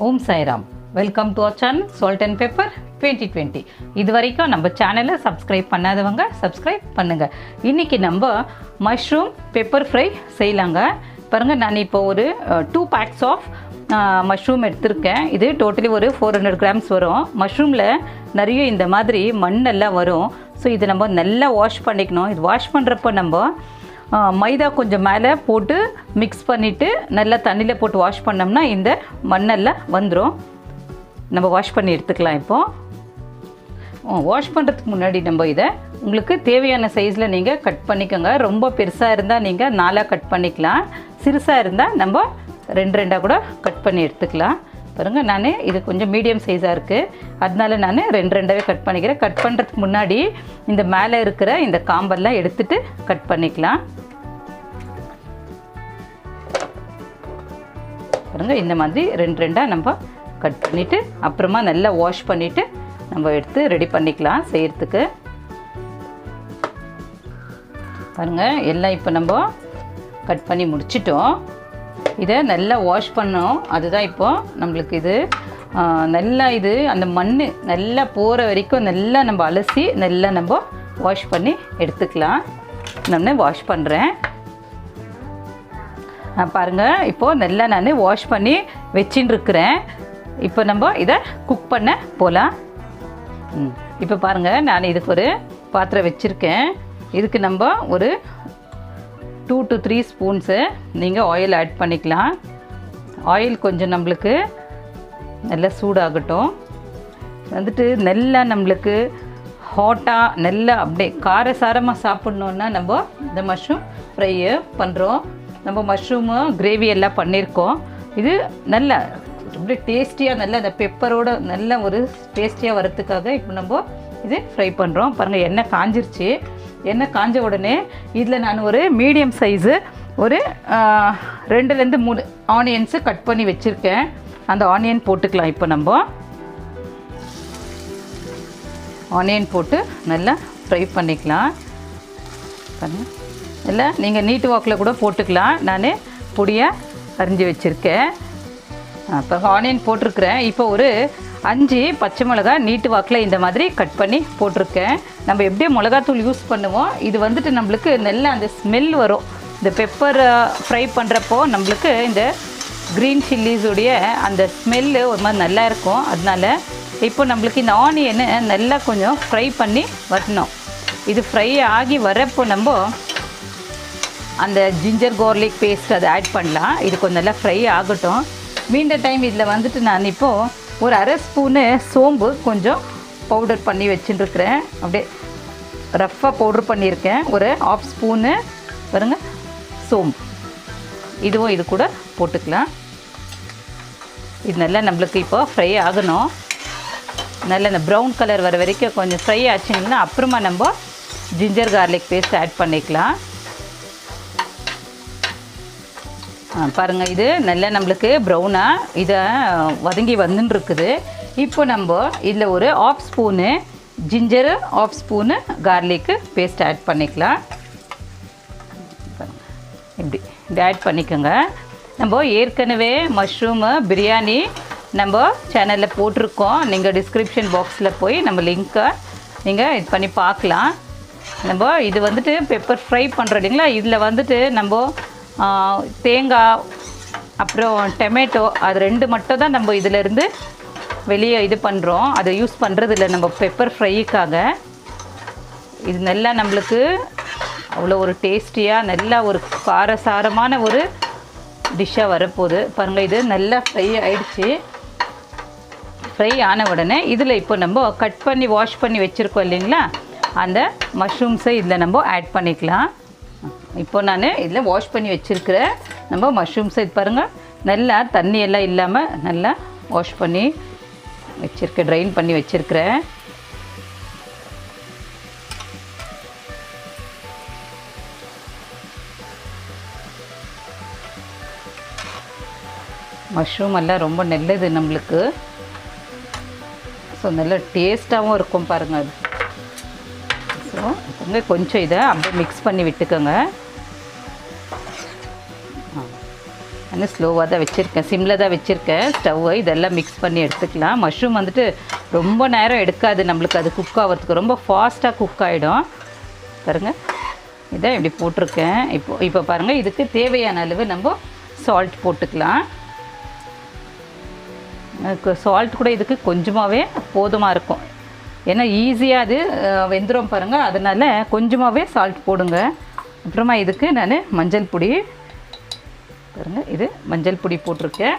Om Sairam. Welcome to our channel salt and pepper 2020. இது வரைக்கும் நம்ம சேனலை சப்ஸ்கிரைப் பண்ணாதவங்க சப்ஸ்கிரைப் பண்ணுங்கள். இன்றைக்கி நம்ம மஷ்ரூம் பெப்பர் ஃப்ரை செய்யலாங்க. பாருங்கள், நான் இப்போ ஒரு 2 பேக்ஸ் ஆஃப் மஷ்ரூம் எடுத்திருக்கேன். இது டோட்டலி ஒரு 400 கிராம்ஸ் வரும். மஷ்ரூமில் நிறைய இந்த மாதிரி மண்ணெல்லாம் வரும். ஸோ இதை நம்ம நல்லா வாஷ் பண்ணிக்கணும். இது வாஷ் பண்ணுறப்போ நம்ம மைதா கொஞ்சம் மேலே போட்டு மிக்ஸ் பண்ணிவிட்டு நல்லா தண்ணியில் போட்டு வாஷ் பண்ணோம்னா இந்த மண்ணெல்லாம் வந்துடும். நம்ம வாஷ் பண்ணி எடுத்துக்கலாம். இப்போது வாஷ் பண்ணுறதுக்கு முன்னாடி நம்ம இதை உங்களுக்கு தேவையான சைஸில் நீங்கள் கட் பண்ணிக்கோங்க. ரொம்ப பெருசாக இருந்தால் நீங்கள் 4 கட் பண்ணிக்கலாம். சிறுசாக இருந்தால் நம்ம 2 கூட கட் பண்ணி எடுத்துக்கலாம். பாருங்கள், நான் இது கொஞ்சம் மீடியம் சைஸாக இருக்குது, அதனால நான் 2 கட் பண்ணிக்கிறேன். கட் பண்ணுறதுக்கு முன்னாடி இந்த மேலே இருக்கிற இந்த காம்பெல்லாம் எடுத்துகிட்டு கட் பண்ணிக்கலாம். பாருங்கள், இந்த மாதிரி 2 நம்ம கட் பண்ணிவிட்டு அப்புறமா நல்லா வாஷ் பண்ணிவிட்டு நம்ம எடுத்து ரெடி பண்ணிக்கலாம் செய்கிறதுக்கு. பாருங்கள், எல்லாம் இப்போ நம்ம கட் பண்ணி முடிச்சிட்டோம். இதை நல்லா வாஷ் பண்ணோம். அதுதான் இப்போது நம்மளுக்கு இது நல்லா இது அந்த மண் நல்லா போகிற வரைக்கும் நல்லா நம்ம அலசி நல்லா நம்ம வாஷ் பண்ணி எடுத்துக்கலாம். நான் வாஷ் பண்ணுறேன். பாருங்கள், இப்போது நல்லா நான் வாஷ் பண்ணி வச்சுன்னு இருக்கிறேன். இப்போ நம்ம இதை குக் பண்ண போகலாம். இப்போ பாருங்கள், நான் இதுக்கு ஒரு பாத்திரம் வச்சுருக்கேன். இதுக்கு நம்ம ஒரு 2 to 3 ஸ்பூன்ஸு நீங்கள் ஆயில் ஆட் பண்ணிக்கலாம். ஆயில் கொஞ்சம் நம்மளுக்கு நல்லா சூடாகட்டும். வந்துட்டு நல்லா நம்மளுக்கு ஹாட்டாக நல்லா அப்படியே காரசாரமாக சாப்பிட்ணுன்னா நம்ம இந்த மஷ்ரூம் ஃப்ரையை பண்ணுறோம். நம்ம மஷ்ரூமு கிரேவி எல்லாம் பண்ணியிருக்கோம். இது நல்லா அப்படியே டேஸ்டியாக நல்லா அந்த பெப்பரோட நல்ல ஒரு டேஸ்டியாக வரத்துக்காக இப்போ நம்ம இது ஃப்ரை பண்ணுறோம். பாருங்கள், எண்ணெய் காஞ்சிருச்சு. எண்ணெய் காஞ்ச உடனே இதில் நான் ஒரு மீடியம் சைஸு ஒரு 2 to 3 ஆனியன்ஸு கட் பண்ணி வச்சுருக்கேன். அந்த ஆனியன் போட்டுக்கலாம். இப்போ நம்ம ஆனியன் போட்டு நல்லா ஃப்ரை பண்ணிக்கலாம். பாருங்கள், இல்லை நீங்கள் நீட்டு வாக்கில் கூட போட்டுக்கலாம். நான் பொடியாக அரிஞ்சு வச்சுருக்கேன். இப்போ ஆனியன் போட்டிருக்கிறேன். இப்போ ஒரு 5 பச்சை மிளகா நீட்டு வாக்கில் இந்த மாதிரி கட் பண்ணி போட்டிருக்கேன். நம்ம எப்படியே மிளகாத்தூள் யூஸ் பண்ணுவோம். இது வந்துட்டு நம்மளுக்கு நல்ல அந்த ஸ்மெல் வரும். இந்த பெப்பர் ஃப்ரை பண்ணுறப்போ நம்மளுக்கு இந்த க்ரீன் சில்லிஸுடைய அந்த ஸ்மெல்லு ஒரு மாதிரி நல்லா இருக்கும். அதனால இப்போ நம்மளுக்கு இந்த ஆனியனை நல்லா கொஞ்சம் ஃப்ரை பண்ணி வரணும். இது ஃப்ரை ஆகி வரப்போ நம்ம அந்த ஜிஞ்சர் கார்லிக் பேஸ்ட் அதை ஆட் பண்ணலாம். இது கொஞ்சம் நல்லா ஃப்ரை ஆகட்டும். மீண்ட டைம் இதில் வந்துட்டு நான் இப்போது ஒரு 1/2 ஸ்பூனு சோம்பு கொஞ்சம் பவுடர் பண்ணி வச்சுட்டுருக்கிறேன். அப்படியே ரஃப்பாக பவுட்ரு பண்ணியிருக்கேன். ஒரு 1/2 ஸ்பூனு பாருங்க சோம்பு, இதுவும் இது கூட போட்டுக்கலாம். இது நல்லா நம்மளுக்கு இப்போ ஃப்ரை ஆகணும். நல்லா இந்த ப்ரௌன் கலர் வர வரைக்கும் கொஞ்சம் ஃப்ரை ஆச்சுங்கன்னா அப்புறமா நம்ம ஜிஞ்சர் கார்லிக் பேஸ்ட் ஆட் பண்ணிக்கலாம். பாருங்கள், இது நல்லா நம்மளுக்கு ப்ரௌனாக இதை வதங்கி வந்துன்னு. இப்போ நம்ம இதில் ஒரு 1/2 spoon ginger 1/2 spoon garlic paste add பண்ணிக்கலாம். இப்படி ஆட் பண்ணிக்கோங்க. நம்ம ஏற்கனவே மஷ்ரூமு பிரியாணி நம்ம சேனலில் போட்டிருக்கோம். நீங்கள் டிஸ்கிரிப்ஷன் பாக்ஸில் போய் நம்ம லிங்க்கை நீங்கள் இது பண்ணி பார்க்கலாம். நம்ம இது வந்துட்டு பெப்பர் ஃப்ரை பண்ணுறோம் இல்லைங்களா, இதில் வந்துட்டு நம்ம தேங்காய் அப்புறம் டொமேட்டோ அது 2 மட்டும் தான் நம்ம இதிலேருந்து வெளியே இது பண்ணுறோம். அதை யூஸ் பண்ணுறது இல்லை நம்ம பெப்பர் ஃப்ரைக்காக. இது நல்லா நம்மளுக்கு அவ்வளோ ஒரு டேஸ்டியாக நல்லா ஒரு காரசாரமான ஒரு டிஷ்ஷாக வரப்போகுது. பாருங்கள், இது நல்லா ஃப்ரை ஆகிடுச்சு. ஃப்ரை ஆன உடனே இதில் இப்போ நம்ம கட் பண்ணி வாஷ் பண்ணி வச்சுருக்கோம் இல்லைங்களா, அந்த மஷ்ரூம்ஸை இதில் நம்ம ஆட் பண்ணிக்கலாம். இப்போ நான் இதில் வாஷ் பண்ணி வச்சுருக்கிற நம்ம மஷ்ரூம்ஸை இது பாருங்கள் நல்லா தண்ணி எல்லாம் இல்லாமல் நல்லா வாஷ் பண்ணி வச்சுருக்கேன், ட்ரைன் பண்ணி வச்சுருக்கிறேன். மஷ்ரூம் எல்லாம் ரொம்ப நல்லது நம்மளுக்கு. ஸோ நல்ல டேஸ்ட்டாகவும் இருக்கும் பாருங்கள். ஸோ கொஞ்சம் இதை அப்படியே மிக்ஸ் பண்ணி விட்டுக்கோங்க. நான் ஸ்லோவாக தான் வச்சுருக்கேன், சிம்மில் தான் வச்சுருக்கேன் ஸ்டவ்வை. இதெல்லாம் மிக்ஸ் பண்ணி எடுத்துக்கலாம். மஷ்ரூம் வந்துட்டு ரொம்ப நேரம் எடுக்காது நம்மளுக்கு அது குக் ஆகிறதுக்கு, ரொம்ப ஃபாஸ்ட்டாக குக் ஆகிடும். பாருங்கள், இதை இப்படி போட்டிருக்கேன். இப்போ பாருங்கள், இதுக்கு தேவையான அளவு நம்ம சால்ட் போட்டுக்கலாம். சால்ட் கூட இதுக்கு கொஞ்சமாகவே போதுமாக இருக்கும், ஏன்னா ஈஸியாக அது வெந்துடும் பாருங்கள், அதனால் கொஞ்சமாகவே சால்ட் போடுங்க. அப்புறமா இதுக்கு நான் மஞ்சள் பொடி பாருங்கள், இது மஞ்சள் பொடி போட்டிருக்கேன்.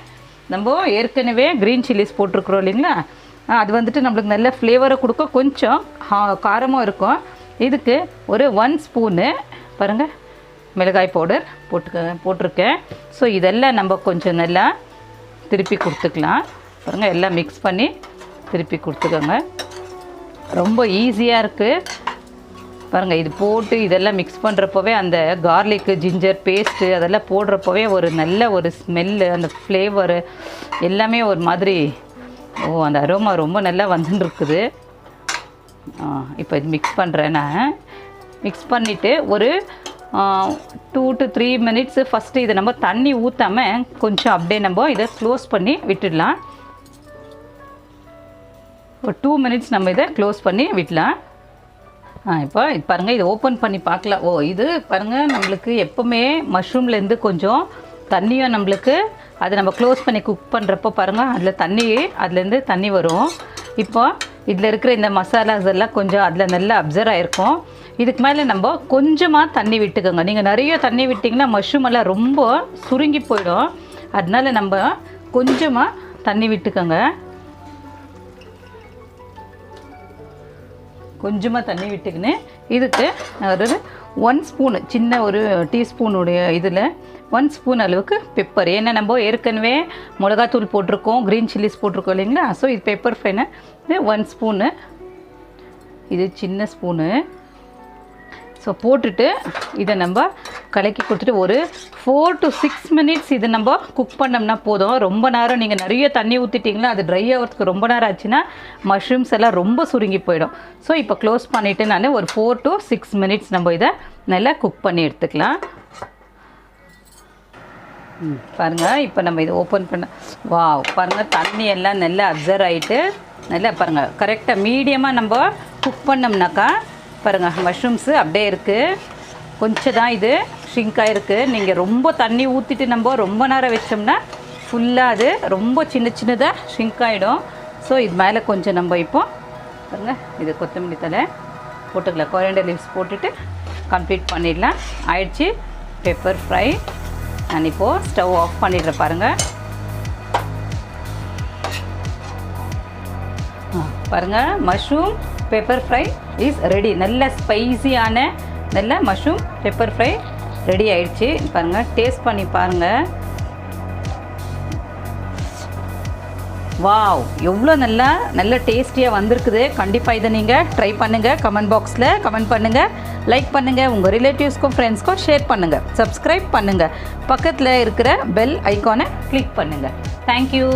நம்ம ஏற்கனவே க்ரீன் சில்லிஸ் போட்டிருக்குறோம் இல்லைங்களா, அது வந்துட்டு நம்மளுக்கு நல்ல ஃப்ளேவரை கொடுக்க, கொஞ்சம் காரமாக இருக்கும். இதுக்கு ஒரு 1 ஸ்பூனு பாருங்கள் மிளகாய் பவுடர் போட்டிருக்கேன். ஸோ இதெல்லாம் நம்ம கொஞ்சம் நல்லா திருப்பி கொடுத்துக்கலாம். பாருங்கள், எல்லாம் மிக்ஸ் பண்ணி திருப்பி கொடுத்துக்கோங்க. ரொம்ப ஈஸியாக இருக்குது பாருங்கள். இது போட்டு இதெல்லாம் மிக்ஸ் பண்ணுறப்போவே அந்த கார்லிக்கு ஜிஞ்சர் பேஸ்ட்டு அதெல்லாம் போடுறப்போவே ஒரு நல்ல ஒரு ஸ்மெல்லு, அந்த ஃப்ளேவரு எல்லாமே ஒரு மாதிரி அந்த அரோமா ரொம்ப நல்லா வந்துட்டுருக்குது. இப்போ இது மிக்ஸ் பண்ணுறேன். நான் மிக்ஸ் பண்ணிவிட்டு ஒரு 2 to 3 minutes ஃபஸ்ட்டு இதை நம்ம தண்ணி ஊற்றாமல் கொஞ்சம் அப்படியே நம்ம இதை க்ளோஸ் பண்ணி விட்டுடலாம். ஒரு 2 minutes நம்ம இதை க்ளோஸ் பண்ணி விடலாம். இப்போ இது பாருங்கள், இது ஓப்பன் பண்ணி பார்க்கலாம். இது பாருங்கள், நம்மளுக்கு எப்போவுமே மஷ்ரூம்லேருந்து கொஞ்சம் தண்ணியும் நம்மளுக்கு அதை நம்ம க்ளோஸ் பண்ணி குக் பண்ணுறப்போ பாருங்கள், அதுலேருந்து தண்ணி வரும். இப்போ இதில் இருக்கிற இந்த மசாலாஸ் எல்லாம் கொஞ்சம் அதில் நல்லா அப்சர்வ் ஆகிருக்கும். இதுக்கு மேலே நம்ம கொஞ்சமாக தண்ணி விட்டுக்கோங்க. நீங்கள் நிறைய தண்ணி விட்டிங்கன்னா மஷ்ரூம் எல்லாம் ரொம்ப சுருங்கி போயிடும். அதனால நம்ம கொஞ்சமாக தண்ணி விட்டுக்கோங்க. கொஞ்சமாக தண்ணி விட்டுக்கின்னு இதுக்கு ஒரு 1 ஸ்பூனு, சின்ன ஒரு டீஸ்பூனுடைய இதில் 1 ஸ்பூன் அளவுக்கு பெப்பர். ஏன்னா நம்ம ஏற்கனவே மிளகாத்தூள் போட்டிருக்கோம், க்ரீன் சில்லிஸ் போட்டிருக்கோம் இல்லைங்களா. ஸோ இது பெப்பர் ஃபைனை இது 1 ஸ்பூனு, இது சின்ன ஸ்பூனு. ஸோ போட்டுட்டு இதை நம்ம கலக்கி கொடுத்துட்டு ஒரு 4 to 6 minutes இது நம்ம குக் பண்ணோம்னா போதும். ரொம்ப நேரம் நீங்கள் நிறைய தண்ணி ஊற்றிட்டிங்கன்னா அது ட்ரை ஆகிறதுக்கு ரொம்ப நேரம் ஆச்சுன்னா மஷ்ரூம்ஸ் எல்லாம் ரொம்ப சுருங்கி போயிடும். ஸோ இப்போ க்ளோஸ் பண்ணிவிட்டு நான் ஒரு 4 to 6 minutes நம்ம இதை நல்லா குக் பண்ணி எடுத்துக்கலாம். பாருங்கள், இப்போ நம்ம இதை ஓப்பன் பண்ண பாருங்கள், தண்ணி எல்லாம் நல்லா அப்சர்வ் ஆகிட்டு நல்லா பாருங்கள், கரெக்டாக மீடியமாக நம்ம குக் பண்ணோம்னாக்கா பாருங்கள் மஷ்ரூம்ஸு அப்படியே இருக்குது. கொஞ்சம் தான் இது ஷ்ரிங்க் ஆகிருக்கு. நீங்கள் ரொம்ப தண்ணி ஊற்றிட்டு நம்ம ரொம்ப நேரம் வச்சோம்னா ஃபுல்லாக அது ரொம்ப சின்னதாக ஷ்ரிங்க் ஆகிடும். ஸோ இது மேலே கொஞ்சம் நம்ம இப்போ பாருங்கள், இது கொத்தமல்லி தழை போட்டுக்கலாம், கொரியண்டர் லீவ்ஸ் போட்டுட்டு கம்ப்ளீட் பண்ணிடலாம். ஆயிடுச்சு பெப்பர் ஃப்ரை. நான் இப்போது ஸ்டவ் ஆஃப் பண்ணிடுறேன். பாருங்கள் பாருங்கள், mushroom pepper fry is ready. நல்ல ஸ்பைசியான நல்ல மஷ்ரூம் பெப்பர் ஃப்ரை ரெடி ஆயிடுச்சு. பாருங்கள், டேஸ்ட் பண்ணி பாருங்கள். எவ்வளோ நல்ல டேஸ்டியாக வந்திருக்குது. கண்டிப்பாக இதை நீங்கள் ட்ரை பண்ணுங்கள். கமெண்ட் பாக்ஸில் கமெண்ட் பண்ணுங்கள், லைக் பண்ணுங்கள், உங்கள் ரிலேட்டிவ்ஸ்க்கும் ஃப்ரெண்ட்ஸ்க்கும் ஷேர் பண்ணுங்கள், சப்ஸ்கிரைப் பண்ணுங்கள், பக்கத்தில் இருக்கிற பெல் ஐக்கானை கிளிக் பண்ணுங்கள். தேங்க்யூ.